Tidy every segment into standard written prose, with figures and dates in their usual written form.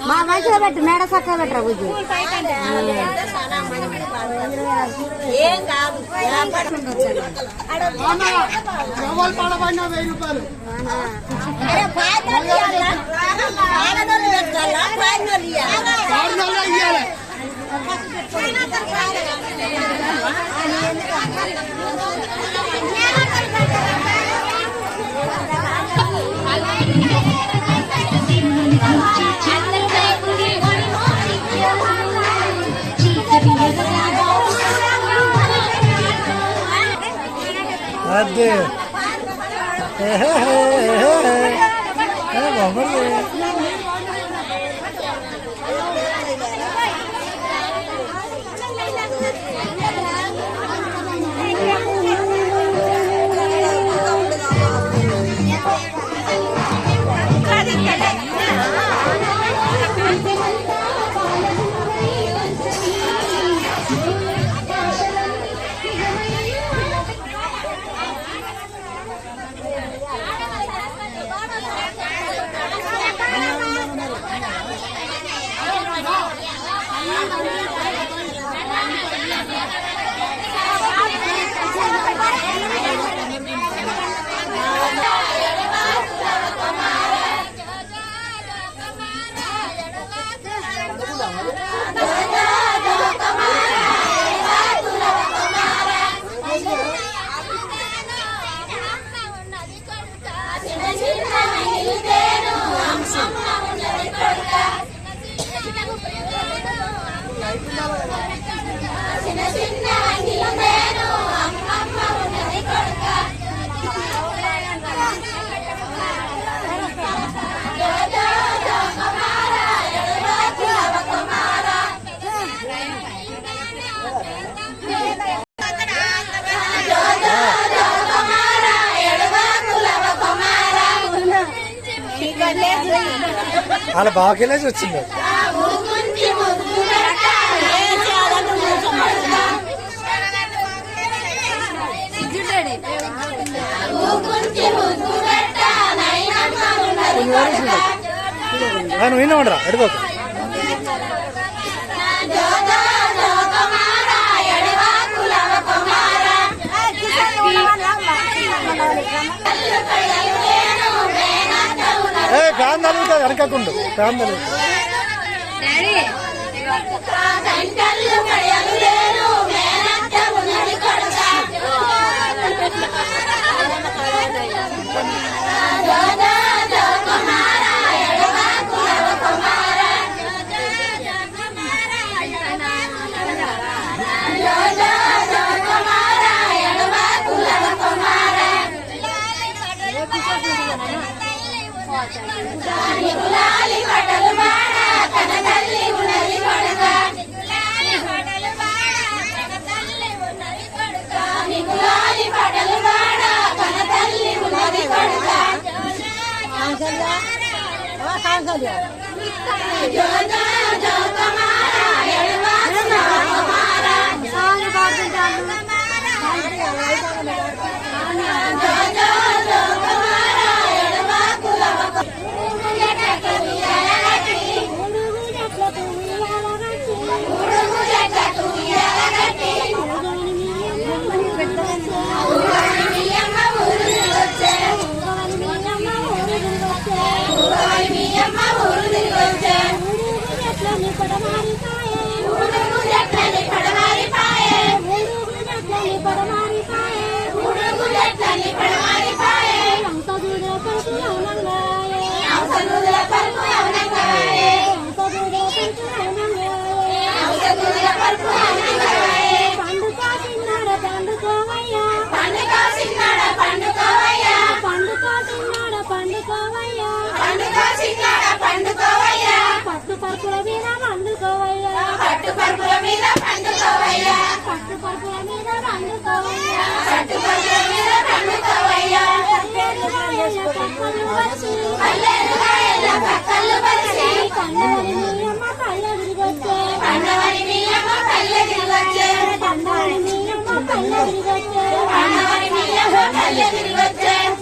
మా మంచిగా పెట్టు మేడ చక్కగా పెట్టరా బుజ్జి ఏం కాదు అదే బాగుంది అలా బాగా వచ్చింది నువ్వు వినమండరా అడుగు ఫ్యాన్ తలుగుతుంది వెనకకుండు ఫ్యాన్ తలుగుతుంది పండవని మీ అమ్మ పల్లె తిరిగొచ్చే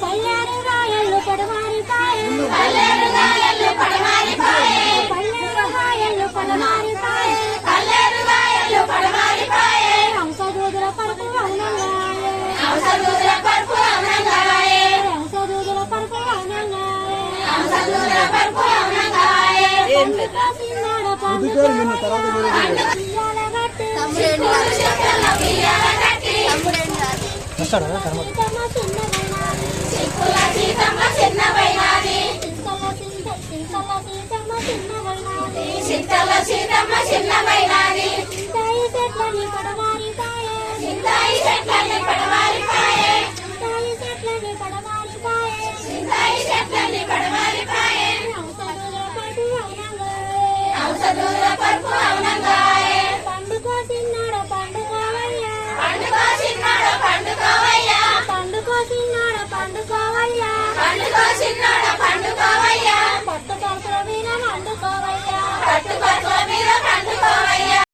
పల్లెరు రాయళ్ళు పడమారిపాయే పల్లెరు రాయళ్ళు పడమారిపాయే పల్లెరు రాయళ్ళు పడమారిపాయే పల్లెరు రాయళ్ళు పడమారిపాయే హంసదూదుల పరుపు అవునంగాయే హంసదూదుల పరుపు అవునంగాయే హంసదూదుల పరుపు అవునంగాయే హంసదూదుల పరుపు అవునంగాయే సిన్నాడ పండు వస్తాడా కర్మ చిత్తల సీతమ్మ చిన్నమైనాది చింతాయి చెట్లని పడమారిపాయే చింతాయి చెట్లని పడమారిపాయే చింతాయి చెట్లని పడమారిపాయే చింతాయి చెట్లని పడమారి